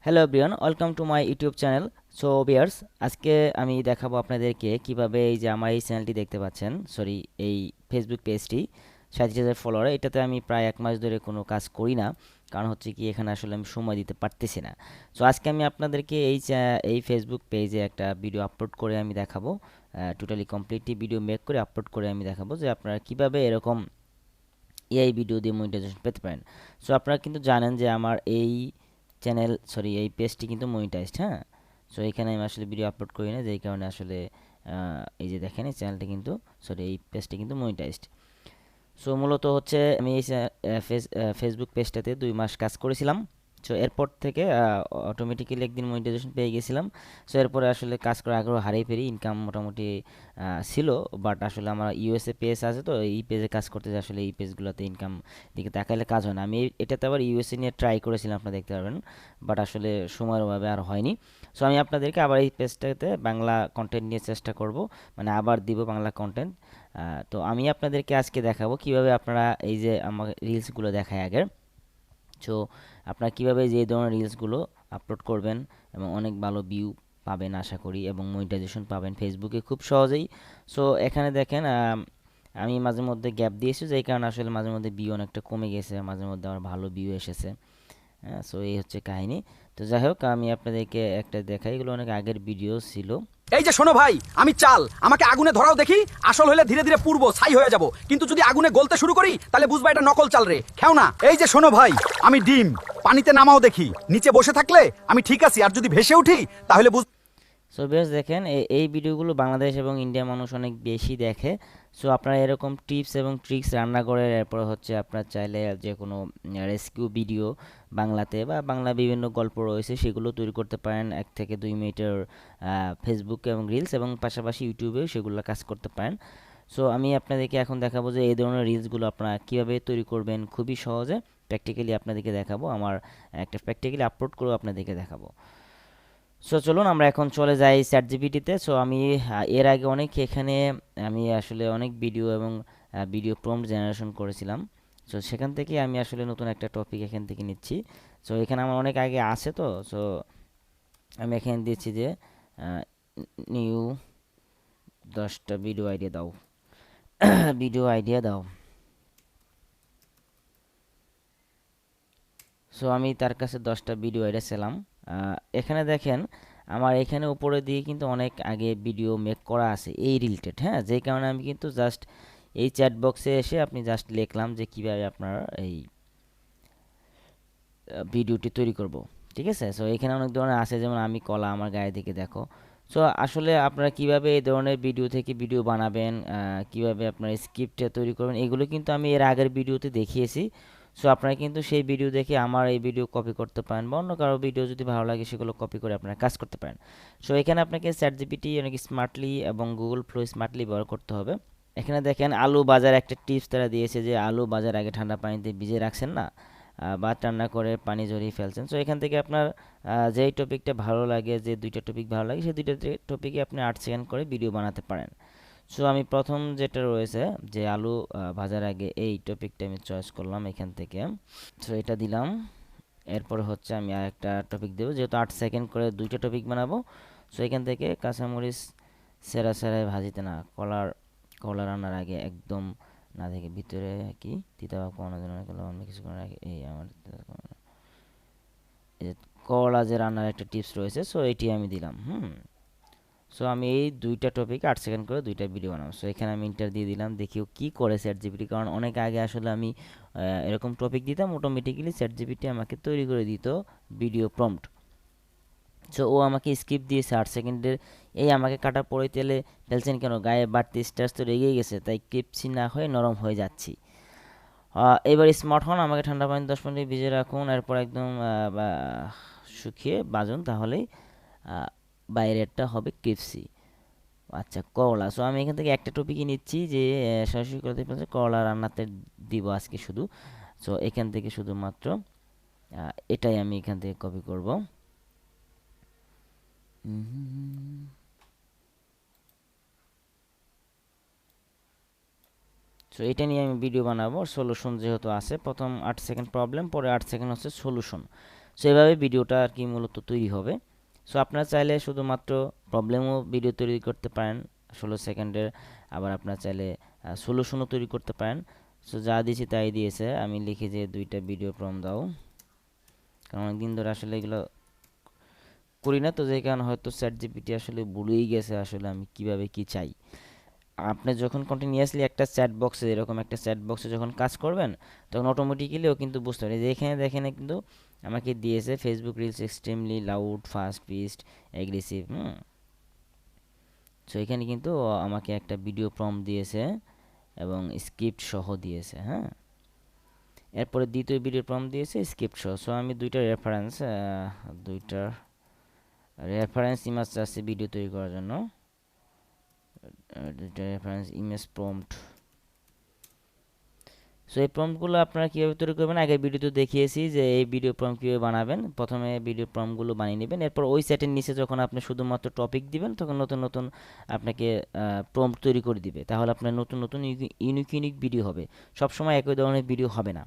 Hello everyone, welcome to my YouTube channel. So viewers, আজকে আমি দেখাবো আপনাদেরকে কিভাবে এই যে আমার এই চ্যানেলটি দেখতে পাচ্ছেন, সরি এই ফেসবুক পেজটি 37,000 ফলোয়ার, এটাতে আমি প্রায় 1 মাস ধরে কোনো কাজ করি না। কারণ হচ্ছে কি, এখানে আসলে আমি সময় দিতে পারতেছি না। সো আজকে আমি আপনাদেরকে এই ফেসবুক পেজে একটা ভিডিও আপলোড করে আমি দেখাবো, টোটালি কমপ্লিটলি ভিডিও মেক করে আপলোড করে আমি দেখাবো যে আপনারা কিভাবে এরকম এআই ভিডিও দিয়ে মনিটাইজেশন পেতে পারেন। সো আপনারা কিন্তু জানেন যে আমার এই চ্যানেল, সরি এই পেজটি কিন্তু মনিটাইজড, হ্যাঁ। সো এখানে আমি আসলে ভিডিও আপলোড করি না, যেই কারণে আসলে এই যে দেখেন এই চ্যানেলটি কিন্তু, সরি এই পেজটি কিন্তু মনিটাইজড। সো মূলত হচ্ছে আমি এই ফেসবুক পেজটাতে 2 মাস কাজ করেছিলাম। সো এরপর থেকে অটোমেটিক্যালি একদিন মনিটাইজেশন পেয়ে গেছিলাম। সো এরপরে আসলে কাজ করার আগ্রহ হারিয়ে ফেলি, ইনকাম মোটামুটি ছিল। বাট আসলে আমার ইউএসএ পেজ আছে, তো এই পেজে কাজ করতে যে আসলে এই পেজগুলোতে ইনকাম দিকে তাকাইলে কাজ হয় না। আমি এটাতে আবার ইউএসএ নিয়ে ট্রাই করেছিলাম, আপনারা দেখতে পারবেন, বাট আসলে সময়ের অভাবে আর হয়নি। সো আমি আপনাদেরকে আবার এই পেজটাতে বাংলা কন্টেন্ট নিয়ে চেষ্টা করব, মানে আবার দিব বাংলা কন্টেন্ট। তো আমি আপনাদেরকে আজকে দেখাবো কিভাবে আপনারা এই যে আমার রিলসগুলো দেখায় আগের। সো আপনারা কীভাবে যে এই ধরনের রিলসগুলো আপলোড করবেন এবং অনেক ভালো ভিউ পাবেন আশা করি, এবং মনিটাইজেশন পাবেন ফেসবুকে খুব সহজেই। সো এখানে দেখেন, আমি মাঝে মধ্যে গ্যাপ দিয়েছি, যেই কারণে আসলে মাঝে মধ্যে ভিউ অনেকটা কমে গেছে, মাঝে মধ্যে আমার ভালো ভিউ এসেছে। হ্যাঁ, সো এই হচ্ছে কাহিনী। তো যাই হোক, আমি আপনাদেরকে একটা দেখাই, এগুলো অনেক আগের ভিডিও ছিল। এই যে শোনো ভাই, আমি চাল, আমাকে আগুনে ধরাও দেখি। আসল হলে ধীরে ধীরে পুড়বো, ছাই হয়ে যাব, কিন্তু যদি আগুনে গলতে শুরু করি তাহলে বুঝবা এটা নকল চাল রে, খেও না। এই যে শোনো ভাই, আমি ডিম, পানিতে নামাও দেখি। নিচে বসে থাকলে আমি ঠিক আছি, আর যদি ভেসে উঠি তাহলে বুঝ। সো বেশ দেখেন, এই ভিডিওগুলো বাংলাদেশ এবং ইন্ডিয়ার মানুষ অনেক বেশি দেখে। সো আপনারা এরকম টিপস এবং ট্রিক্স রান্না করে, এরপর হচ্ছে আপনার চাইলে যে কোনো রেস্কিউ ভিডিও বাংলাতে বা বাংলা বিভিন্ন গল্প রয়েছে সেগুলো তৈরি করতে পারেন, 1 থেকে 2 মিনিটের ফেসবুক এবং রিলস, এবং পাশাপাশি ইউটিউবেও সেগুলো কাজ করতে পারেন। সো আমি আপনাদেরকে এখন দেখাবো যে এই ধরনের রিলসগুলো আপনারা কীভাবে তৈরি করবেন খুবই সহজে, প্র্যাকটিক্যালি আপনাদেরকে দেখাবো, আমার একটা প্র্যাকটিক্যালি আপলোড করেও আপনাদেরকে দেখাবো। সো চলুন আমরা এখন চলে যাই চ্যাট জিপিটিতে। সো আমি এর আগে অনেক এখানে আমি আসলে অনেক ভিডিও এবং ভিডিও প্রম্পট জেনারেশন করেছিলাম। সো সেখান থেকে আমি আসলে নতুন একটা টপিক এখান থেকে নিচ্ছি। সো এখানে আমার অনেক আগে আছে, তো সো আমি এখানে দিচ্ছি যে নিউ 10টা ভিডিও আইডিয়া দাও, ভিডিও আইডিয়া দাও। সো আমি তার কাছে 10টা ভিডিও আইডিয়া ছিলাম। এখানে দেখেন, আমার এখানে উপরে দিয়ে কিন্তু অনেক আগে ভিডিও মেক করা আছে এই রিলেটেড, হ্যাঁ, যেই কারণে আমি কিন্তু জাস্ট এই চ্যাট বক্সে এসে আপনি জাস্ট লিখলাম যে কীভাবে আপনারা এই ভিডিওটি তৈরি করব। ঠিক আছে, সো এখানে অনেক ধরনের আছে, যেমন আমি কলা আমার গায়ে থেকে দেখো। সো আসলে আপনারা কিভাবে এই ধরনের ভিডিও থেকে ভিডিও বানাবেন, কিভাবে আপনারা স্ক্রিপ্ট তৈরি করবেন, এগুলো কিন্তু আমি এর আগের ভিডিওতে দেখিয়েছি। সো আপনারা কিন্তু সেই ভিডিও দেখে আমার এই ভিডিও কপি করতে পারেন, বা অন্য কারো ভিডিও যদি ভালো লাগে সেগুলো কপি করে আপনারা কাজ করতে পারেন। সো এখানে আপনাকে চ্যাট জিপিটি অনেক স্মার্টলি এবং গুগল ফ্লো স্মার্টলি ব্যবহার করতে হবে। এখানে দেখেন আলু বাজার একটা টিপস তারা দিয়েছে, যে আলু বাজার আগে ঠান্ডা পানিতে ভিজিয়ে রাখছেন না, ভাত রান্না করে পানি ঝরিয়ে ফেলছেন। সো এখান থেকে আপনার যেই টপিকটা ভালো লাগে, যে 2টা টপিক ভালো লাগে, সেই 2টা টপিকে আপনি 8 সেকেন্ড করে ভিডিও বানাতে পারেন। সো আমি প্রথম যেটা রয়েছে, যে আলু ভাজার আগে, এই টপিকটা আমি চয়েস করলাম এখান থেকে। সো এটা দিলাম। এরপর হচ্ছে আমি আরেকটা টপিক দেবো, যেহেতু 8 সেকেন্ড করে 2টা টপিক বানাবো। সো এখান থেকে কাঁচামরিচ সেরা সেরাই ভাজিতে না, কলা রান্নার আগে একদম না দেখে ভিতরে কি তিতা ভাব কমানোর জন্য অন্য কিছু করে রাখে, এই আমার এই যে করলা যে রান্নার একটা টিপস রয়েছে, সো এটি আমি দিলাম। সো আমি এই 2টা টপিক 8 সেকেন্ড করে 2টা ভিডিও বানাবো। সো এখানে আমি ইন্টার দিয়ে দিলাম, দেখিও কি করে চ্যাট জিপিটি, কারণ অনেক আগে আসলে আমি এরকম টপিক দিতাম, অটোমেটিক্যালি চ্যাট জিপিটি আমাকে তৈরি করে দিত ভিডিও প্রম্পট। সো ও আমাকে স্ক্রিপ্ট দিয়েছে 8 সেকেন্ডের, এই আমাকে কাটা পড়ে তেলে ফেলছেন কেন, গায়ে বাড়তি স্টার্চ তো রেগেই গেছে, তাই ক্রিপসি না হয়ে নরম হয়ে যাচ্ছি। এবার স্মার্টফোন আমাকে ঠান্ডা পানি 10 মিনিট ভিজিয়ে রাখুন, এরপর একদম শুকিয়ে বাজুন, তাহলেই বাইরেরটা হবে ক্রিপসি। আচ্ছা, করলা। সো আমি এখান থেকে একটা টপিকই নিচ্ছি, যে সরাসরি করতে পারছে করলা রান্নাতে দিব আজকে শুধু। সো এখান থেকে শুধুমাত্র এটাই আমি এখান থেকে কপি করব। সো এটা নিয়ে আমি ভিডিও বানাবো, সলিউশন যেহেতু আছে, প্রথম 8 সেকেন্ড প্রবলেম, পরে 8 সেকেন্ড হচ্ছে সলিউশন। সো এভাবে ভিডিওটা আর কি মূলত তৈরি হবে। সো আপনারা চাইলে শুধুমাত্র প্রবলেমও ভিডিও তৈরি করতে পারেন 16 সেকেন্ডের, আবার আপনারা চাইলে সলিউশনও তৈরি করতে পারেন। সো যা দিয়েছি তাই দিয়েছে, আমি লিখি যে 2টা ভিডিও প্রম্পট দাও, কারণ অনেকদিন ধরে আসলে এগুলো করি না, তো যে কারণে হয়তো চ্যাট জিপিটি আসলে ভুলেই গেছে আসলে আমি কিভাবে কি চাই। আপনি যখন কন্টিনিউয়াসলি একটা চ্যাট বক্সে, এরকম একটা চ্যাট বক্সে যখন কাজ করবেন, তখন অটোমেটিক্যালি ও কিন্তু বুঝতে পারে যে এখানে দেখেন কিন্তু আমাকে দিয়েছে Facebook reels extremely loud fast pitched aggressive. So এখানে কিন্তু ও আমাকে একটা ভিডিও প্রম্পট দিয়েছে এবং স্ক্রিপ্ট সহ দিয়েছে। হ্যাঁ, এরপরে দ্বিতীয় ভিডিও প্রম্পট দিয়েছে স্ক্রিপ্ট সহ। সো আমি দুইটার রেফারেন্স ইমেজ আছে ভিডিও তৈরি করার জন্য, দুইটা রেফারেন্স ইমেজ প্রম্পট। সো এই প্রম্পটগুলো আপনারা কীভাবে তৈরি করবেন, আগে ভিডিওতে দেখিয়েছি যে এই ভিডিও প্রম্পট কীভাবে বানাবেন। প্রথমে ভিডিও প্রম্পটগুলো বানিয়ে নেবেন, এরপর ওই সেটের নিচে যখন আপনি শুধুমাত্র টপিক দিবেন, তখন নতুন নতুন আপনাকে প্রম্পট তৈরি করে দিবে। তাহলে আপনার নতুন নতুন ইউনিক ইউনিক ভিডিও হবে, সবসময় একই ধরনের ভিডিও হবে না।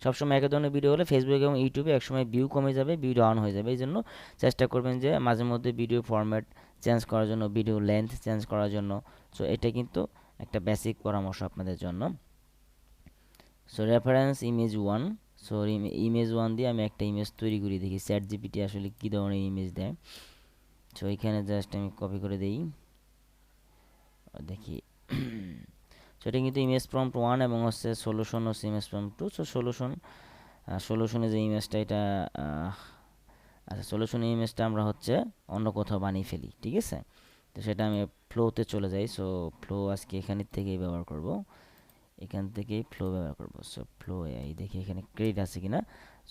সবসময় একই ধরনের ভিডিও হলে ফেসবুক এবং ইউটিউবে একসময় ভিউ কমে যাবে, ভিউ ডাউন হয়ে যাবে। এই জন্য চেষ্টা করবেন যে মাঝে মধ্যে ভিডিও ফরম্যাট চেঞ্জ করার জন্য, ভিডিও লেন্থ চেঞ্জ করার জন্য। সো এটা কিন্তু একটা বেসিক পরামর্শ আপনাদের জন্য। So reference image 1। So image 1 দিয়ে আমি একটা ইমেজ তৈরি করি, দেখি চ্যাট জিপিটি আসলে কী ধরনের ইমেজ দেয়। সো এখানে জাস্ট আমি কপি করে দিই, দেখি। সো এটা কিন্তু ইমেজ প্রম্পট 1 এবং হচ্ছে সলিউশন হচ্ছে ইমেজ প্রম্পট 2। সো সলিউশনে যে ইমেজটা, এটা আচ্ছা, সলিউশনের ইমেজটা আমরা হচ্ছে অন্য কোথাও বানিয়ে ফেলি, ঠিক আছে। তো সেটা আমি ফ্লোতে চলে যাই। সো ফ্লো আজকে এখানের থেকেই ব্যবহার করব, এখান থেকেই ফ্লো ব্যবহার করব। সো ফ্লো এই দেখি এখানে ক্রেডিট আছে কিনা।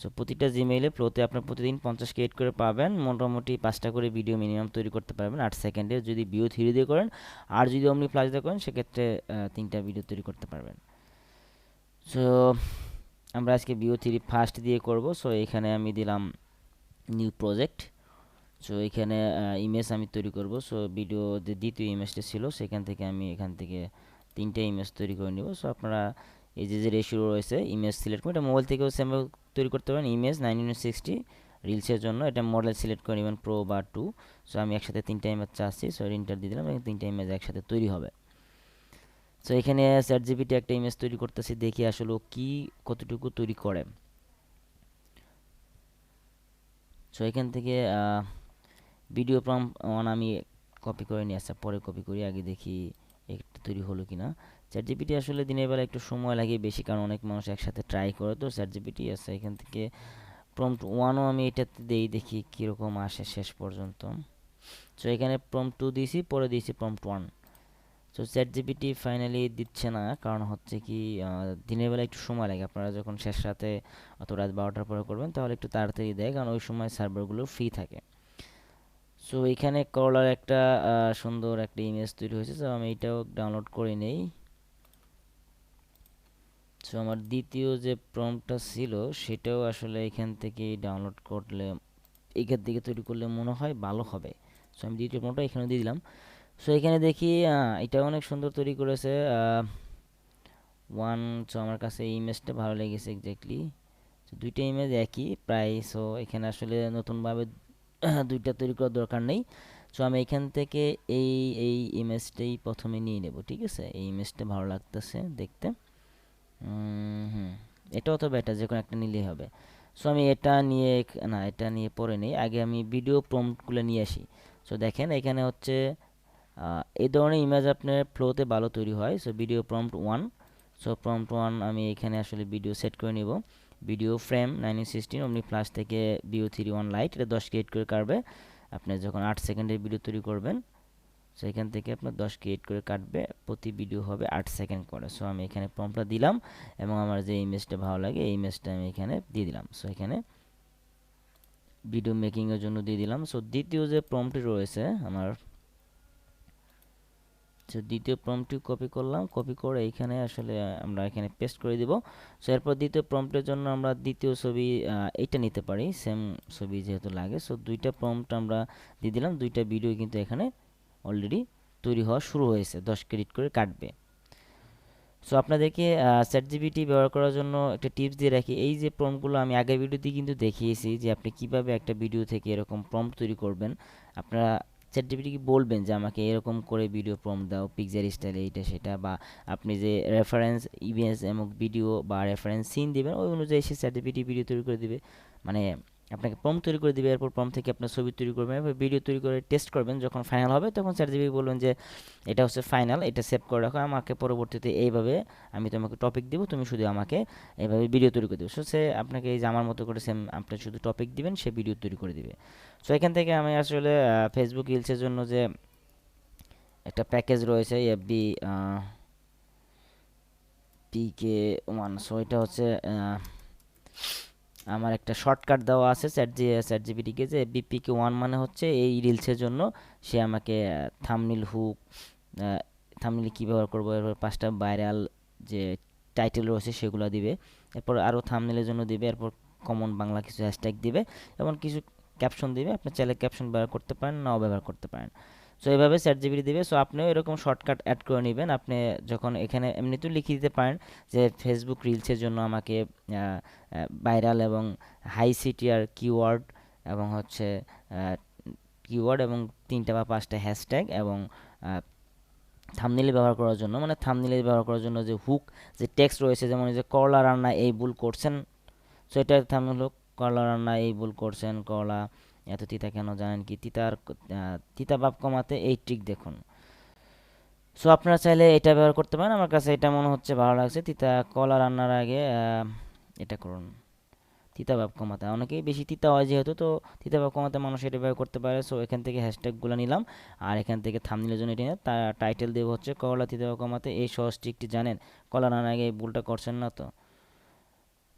সো প্রতিটা জিমেইলে ফ্লোতে আপনার প্রতিদিন 50 ক্রেডিট করে পাবেন, মোটামুটি 5টা করে ভিডিও মিনিমাম তৈরি করতে পারবেন 8 সেকেন্ডে, যদি ভিউ 3 দিয়ে করেন। আর যদি অমনি ফ্লাশ দিয়ে করেন, সেক্ষেত্রে 3টা ভিডিও তৈরি করতে পারবেন। সো আমরা আজকে ভিউ 3 ফার্স্ট দিয়ে করব। সো এখানে আমি দিলাম নিউ প্রজেক্ট। সো এখানে ইমেজ আমি তৈরি করব। সো ভিডিও যে দ্বিতীয় ইমেজটা ছিল, সেখান থেকে আমি এখান থেকে 3টে ইমেজ তৈরি করে নিব। সো আপনারা এই যে রেশিও রয়েছে ইমেজ সিলেক্ট করে, এটা মোবাইল থেকেও সেম তৈরি করতে পারেন। ইমেজ 960 রিলসের জন্য এটা মডেল সিলেক্ট করে নেবেন প্রো বা 2। সো আমি একসাথে 3টা ইমেজ চাচ্ছি, সো ইন্টার দিয়ে দিলাম এবং 3টা ইমেজ একসাথে তৈরি হবে। সো এখানে চ্যাট জিপিটি একটা ইমেজ তৈরি করতেছি, দেখি আসলে কি কতটুকু তৈরি করে। সো এখান থেকে ভিডিও প্রম্পট 1 আমি কপি করে নিয়ে আসছি, পরে কপি করি, আগে দেখি একটা তৈরি হলো কিনা। চ্যাট জিপিটি আসলে দিনের বেলা একটু সময় লাগে বেশি, কারণ অনেক মানুষ একসাথে ট্রাই করে। তো চ্যাট জিপিটি আছে এখান থেকে প্রম্পট 1ও আমি এটাতে দেই, দেখি কীরকম আসে শেষ পর্যন্ত। সো এখানে প্রম্পট 2 দিয়েছি, পরে দিয়েছি prompt 1। So chat GPT finally দিচ্ছে না, কারণ হচ্ছে কি দিনের বেলা একটু সময় লাগে। আপনারা যখন শেষ রাতে অথবা রাত 12টার পরে করবেন, তাহলে একটু তাড়াতাড়ি দেয়, কারণ ওই সময় সার্ভারগুলো ফ্রি থাকে। সো এখানে করলার একটা সুন্দর একটা ইমেজ তৈরি হয়েছে। সো আমি এটাও ডাউনলোড করে নেই। সো আমার দ্বিতীয় যে প্রম্পটটা ছিল, সেটাও আসলে এখান থেকেই ডাউনলোড করলে, এখান থেকে তৈরি করলে মনে হয় ভালো হবে। সো আমি দ্বিতীয় প্রম্পটটা এখানে দিয়ে দিলাম। সো এখানে দেখি এটা অনেক সুন্দর তৈরি করেছে ওয়ান। সো আমার কাছে এই ইমেজটা ভালো লেগেছে এক্স্যাক্টলি। সো দুইটা ইমেজ একই প্রায়। সো এখানে আসলে নতুনভাবে দুইটা তৈরি করার দরকার নেই। সো আমি এখান থেকে এই এই ইমেজটাই প্রথমে নিয়ে নেব, ঠিক আছে। এই ইমেজটা ভালো লাগতেছে দেখতে। হুম, এটা অথবা এটা যে কোনো একটা নিলেই হবে। সো আমি এটা নিয়ে না, এটা নিয়ে পরে নেই, আগে আমি ভিডিও প্রম্পটগুলো নিয়ে আসি। সো দেখেন এখানে হচ্ছে এই ধরনের ইমেজ আপনার ফ্লোতে ভালো তৈরি হয়। So video prompt 1। So prompt 1 আমি এখানে আসলে ভিডিও সেট করে নিব। ভিডিও ফ্রেম 916 অমনি ফ্ল্যাশ থেকে ভিউ 3 লাইট, এটা 10 ক্রিয়েট করে কাটবে। আপনি যখন 8 সেকেন্ডের ভিডিও তৈরি করবেন, সো এখান থেকে আপনার 10 ক্রিয়েট করে কাটবে, প্রতি ভিডিও হবে 8 সেকেন্ড করে। সো আমি এখানে প্রম্পটটা দিলাম এবং আমার যে ইমেজটা ভালো লাগে এই ইমেজটা আমি এখানে দিয়ে দিলাম। সো এখানে ভিডিও মেকিংয়ের জন্য দিয়ে দিলাম। সো দ্বিতীয় যে প্রম্পটটি রয়েছে আমার, সো দ্বিতীয় প্রম্পটটি কপি করলাম, কপি করে এইখানে আসলে আমরা এখানে পেস্ট করে দিব। সো এরপর দ্বিতীয় প্রম্পটের জন্য আমরা দ্বিতীয় ছবি এইটা নিতে পারি, সেম ছবি যেহেতু লাগে। সো দুইটা প্রম্পট আমরা দিয়ে দিলাম, দুইটা ভিডিও কিন্তু এখানে অলরেডি তৈরি হওয়া শুরু হয়েছে, 10 ক্রেডিট করে কাটবে। সো আপনাদেরকে ChatGPT ব্যবহার করার জন্য একটা টিপস দিয়ে রাখি। এই যে প্রম্পটগুলো আমি আগের ভিডিওতে কিন্তু দেখিয়েছি যে আপনি কিভাবে একটা ভিডিও থেকে এরকম প্রম্পট তৈরি করবেন। আপনারা ChatGPT কে বলবেন যে আমাকে এরকম করে ভিডিও প্রম্পট দাও, পিকচার স্টাইলে এইটা সেটা, বা আপনি যে রেফারেন্স ইমেজ এবং ভিডিও বা রেফারেন্স সিন দিবেন ওই অনুযায়ী সে ChatGPT ভিডিও তৈরি করে দিবে। মানে আপনাকে প্রম্পট তৈরি করে দিবে, এরপর প্রম্পট থেকে আপনার ছবি তৈরি করবেন, এরপর ভিডিও তৈরি করে টেস্ট করবেন। যখন ফাইনাল হবে তখন ChatGPT বলবেন যে এটা হচ্ছে ফাইনাল, এটা সেভ করে রাখো, আমাকে পরবর্তীতে এইভাবে আমি তোমাকে টপিক দিব, তুমি শুধু আমাকে এইভাবে ভিডিও তৈরি করে দেবে। সো সে আপনাকে এই যে আমার মতো করে সেম আপনি শুধু টপিক দিবেন, সে ভিডিও তৈরি করে দিবে। সো এখান থেকে আমি আসলে ফেসবুক রিলসের জন্য যে একটা প্যাকেজ রয়েছে এফবি PK1, সো এটা হচ্ছে আমার একটা শর্টকাট দেওয়া আছে চ্যাট জিপিটিকে যে BPK1 মানে হচ্ছে এই রিলসের জন্য সে আমাকে থাম্বনেল হুক, থাম্বনেল কী ব্যবহার করবো, এরপর 5টা ভাইরাল যে টাইটেল রয়েছে সেগুলো দিবে, এরপর আরও থাম্বনেলের জন্য দিবে, এরপর কমন বাংলা কিছু হ্যাশট্যাগ দিবে এবং কিছু ক্যাপশন দিবে। আপনি চাইলে ক্যাপশন ব্যবহার করতে পারেন, নাও ব্যবহার করতে পারেন। সো এইভাবে চ্যাট জিপিটি দিবে। সো আপনিও এরকম শর্টকাট অ্যাড করে নেবেন। আপনি যখন এখানে এমনিতেও লিখে দিতে পারেন যে ফেসবুক রিলসের জন্য আমাকে ভাইরাল এবং হাই সিটিআর কিওয়ার্ড এবং হচ্ছে কিওয়ার্ড এবং 3টা বা 5টা হ্যাশট্যাগ এবং থাম্বনেইল ব্যবহার করার জন্য, মানে থাম্বনেইল ব্যবহার করার জন্য যে হুক, যে টেক্সট রয়েছে, যেমন এই যে করলা রান্না এই ভুল করছেন, সো এটা থাম্বনেইল হোক, করলা রান্না এই ভুল করছেন, করলা এত তিতা কেন জানেন কি, তিতা ভাব কমাতে এই ট্রিক দেখুন। সো আপনারা চাইলে এটা ব্যবহার করতে পারেন। আমার কাছে এটা মনে হচ্ছে ভালো লাগছে, কলা রান্নার আগে এটা করুন তিতা ভাব কমাতে। অনেকেই বেশি তিতা হয় যেহেতু, তো তিতা ভাব কমাতে মানুষ এটা ব্যবহার করতে পারে। সো এখান থেকে হ্যাশট্যাগুলো নিলাম আর এখান থেকে থাম্বনেইলের জন্য এটা নিয়ে টাইটেল দেবো হচ্ছে করলা তিতা ভাব কমাতে এই সহজ ট্রিকটি জানেন, কলা রান্নার আগে এই ভুলটা করছেন না তো।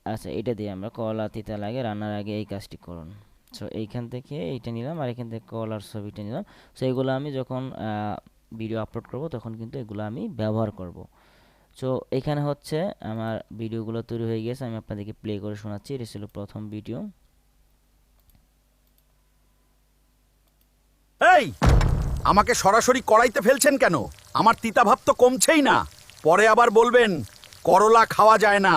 আচ্ছা, এটা দিয়ে আমরা কলা তিতা লাগে রান্নার আগে এই কাজটি করুন। সো এইখান থেকে এইটা নিলাম আর এখান থেকে কলার ছবিটা নিলাম। সো এগুলো আমি যখন ভিডিও আপলোড করব তখন কিন্তু এগুলো আমি ব্যবহার করব। সো এখানে হচ্ছে আমার ভিডিওগুলো তৈরি হয়ে গেছে, আমি আপনাদেরকে প্লে করে শোনাচ্ছি। এটা ছিল প্রথম ভিডিও। এই, আমাকে সরাসরি কড়াইতে ফেলছেন কেন? আমার তিতা ভাব তো কমছেই না, পরে আবার বলবেন করলা খাওয়া যায় না।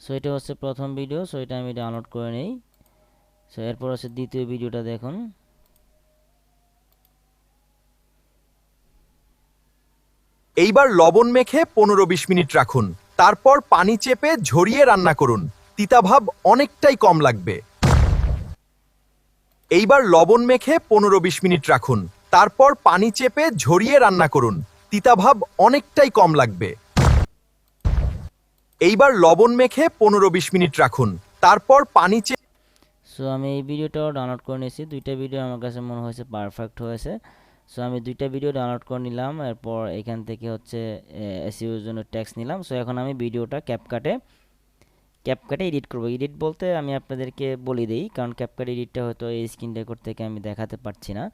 সো এটা হচ্ছে প্রথম ভিডিও। সো এটা আমি ডাউনলোড করে নেই। সো এরপর হচ্ছে দ্বিতীয় ভিডিওটা দেখুন। এইবার লবণ মেখে 15-20 মিনিট রাখুন, তারপর পানি চেপে ঝরিয়ে রান্না করুন, তিতা ভাব অনেকটাই কম লাগবে। এইবার লবণ মেখে 15-20 মিনিট রাখুন, তারপর পানি চেপে ঝরিয়ে রান্না করুন, তিতা ভাব অনেকটাই কম লাগবে। এইবার লবণ মেখে 15-20 মিনিট রাখুন, তারপর পানি চেপে। সো আমি এই ভিডিওটাও ডাউনলোড করে নিয়েছি। দুইটা ভিডিও আমার কাছে মনে হয়েছে পারফেক্ট হয়েছে। সো আমি দুইটা ভিডিও ডাউনলোড করে নিলাম, এরপর এখান থেকে হচ্ছে এসইওর জন্য ট্যাক্স নিলাম। সো এখন আমি ভিডিওটা ক্যাপকাটে এডিট করব। এডিট বলতে আমি আপনাদেরকে বলে দিই, কারণ ক্যাপকাট এডিটটা হয়তো এই স্ক্রিন রেকর্ড থেকে আমি দেখাতে পারছি না।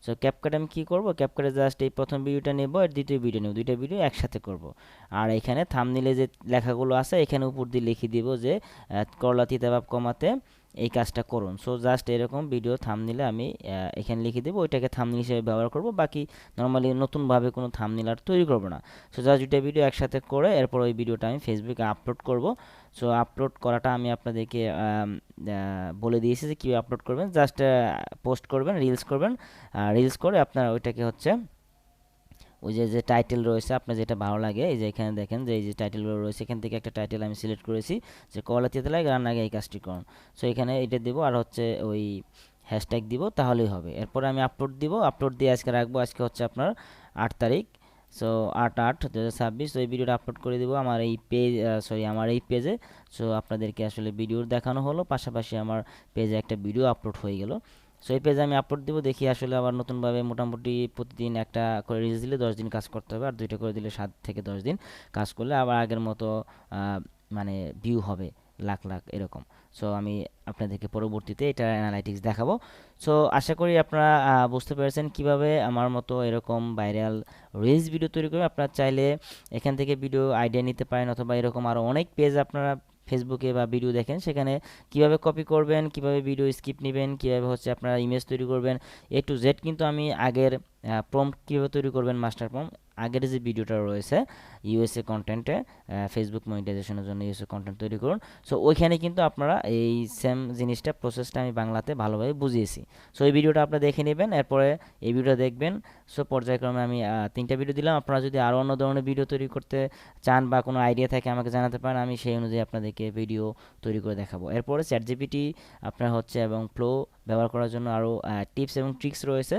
সো ক্যাপকাটে আমি কী করব, ক্যাপকাটে জাস্ট এই প্রথম ভিডিওটা নেব আর দ্বিতীয় ভিডিও নেব, দুইটা ভিডিও একসাথে করব। আর এখানে থাম্বনেইলে যে লেখাগুলো আছে এখানে উপর দিয়ে লিখে দিব যে করলা তিতা ভাব কমাতে এই কাজটা করুন। সো জাস্ট এরকম ভিডিও থাম্বনেইলে আমি এখানে লিখে দেবো, ওইটাকে থাম্বনেইল হিসেবে ব্যবহার করব। বাকি নর্মালি নতুনভাবে কোনো থাম্বনেইল আর তৈরি করব না। সো জাস্ট দুইটা ভিডিও একসাথে করে এরপর ওই ভিডিওটা আমি ফেসবুকে আপলোড করব। সো আপলোড করাটা আমি আপনাদেরকে বলে দিয়েছি যে কীভাবে আপলোড করবেন। জাস্ট পোস্ট করবেন, রিলস করবেন, রিলস করে আপনার ওইটাকে হচ্ছে ওই যে টাইটেল রয়েছে আপনার যেটা ভালো লাগে, এই যে এখানে দেখেন যে এই যে টাইটেলগুলো রয়েছে, এখান থেকে একটা টাইটেল আমি সিলেক্ট করেছি যে কলা তিতা লাগে রান্নার আগে এই কাজটি করুন। সো এখানে এটা দিব আর হচ্ছে ওই হ্যাশট্যাগ দিব, তাহলেই হবে। এরপরে আমি আপলোড দিব, আপলোড দিয়ে আজকে রাখবো। আজকে হচ্ছে আপনার 8 তারিখ। সো 8/8/2026। তো এই ভিডিওটা আপলোড করে দেবো আমার এই আমার এই পেজে। সো আপনাদেরকে আসলে ভিডিও দেখানো হলো, পাশাপাশি আমার পেজে একটা ভিডিও আপলোড হয়ে গেল। সো এই পেজে আমি আপলোড দিব, দেখি আসলে আবার নতুনভাবে মোটামুটি প্রতিদিন একটা করে রিলস দিলে 10 দিন কাজ করতে হবে, আর দুইটা করে দিলে 7 থেকে 10 দিন কাজ করলে আবার আগের মতো মানে ভিউ হবে লাখ লাখ এরকম। সো আমি আপনাদেরকে পরবর্তীতে এটা অ্যানালাইটিক্স দেখাবো। সো আশা করি আপনারা বুঝতে পেরেছেন কিভাবে আমার মতো এরকম ভাইরাল রিলস ভিডিও তৈরি করবে। আপনারা চাইলে এখান থেকে ভিডিও আইডিয়া নিতে পারেন, অথবা এরকম আরও অনেক পেজ আপনারা ফেসবুকে বা ভিডিও দেখেন, সেখানে কিভাবে কপি করবেন, কিভাবে ভিডিও স্ক্রিপ্ট নেবেন, কিভাবে হচ্ছে আপনারা ইমেজ তৈরি করবেন, A to Z কিন্তু আমি আগের প্রম্পট কীভাবে তৈরি করবেন মাস্টার প্রম্পট আগের যে ভিডিওটা রয়েছে ইউএসএ কন্টেন্টে, ফেসবুক মনিটাইজেশনের জন্য ইউএসএ কন্টেন্ট তৈরি করুন। সো ওইখানে কিন্তু আপনারা এই সেম জিনিসটা প্রসেসটা আমি বাংলাতে ভালোভাবে বুঝিয়েছি। সো এই ভিডিওটা আপনারা দেখে নেবেন, এরপরে এই ভিডিওটা দেখবেন। সো পর্যায়ক্রমে আমি 3টা ভিডিও দিলাম। আপনারা যদি আরও অন্য ধরনের ভিডিও তৈরি করতে চান বা কোনো আইডিয়া থাকে আমাকে জানাতে পারেন, আমি সেই অনুযায়ী আপনাদেরকে ভিডিও তৈরি করে দেখাবো। এরপরে চ্যাট জিপিটি আপনার হচ্ছে এবং ফ্লো ব্যবহার করার জন্য আরও টিপস এবং ট্রিক্স রয়েছে।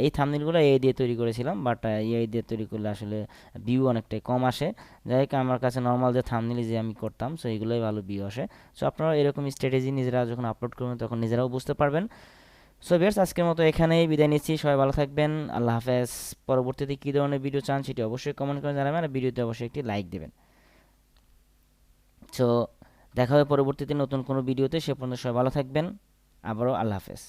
এই থাম্বনেলগুলো এআই দিয়ে তৈরি করেছিলাম, বাট এআই দিয়ে তৈরি করলে আসলে ভিউ অনেকটাই কম আসে। যাই হোক, আমার কাছে নর্মাল যে থাম্বনেল যে আমি করতাম, সো এইগুলোই ভালো ভিউ আসে। সো আপনারা এরকম স্ট্র্যাটেজি নিজেরা যখন আপলোড করবেন তখন নিজেরাও বুঝতে পারবেন। সো ভিউয়ার্স, আজকের মতো এখানেই বিদায় নিচ্ছি। সবাই ভালো থাকবেন, আল্লাহ হাফেজ। পরবর্তীতে কী ধরনের ভিডিও চান সেটি অবশ্যই কমেন্ট করে জানাবেন, আর ভিডিওতে অবশ্যই একটি লাইক দেবেন। সো দেখা হবে পরবর্তীতে নতুন কোনো ভিডিওতে। সে পর্যন্ত সবাই ভালো থাকবেন। আবারও আল্লাহ হাফেজ।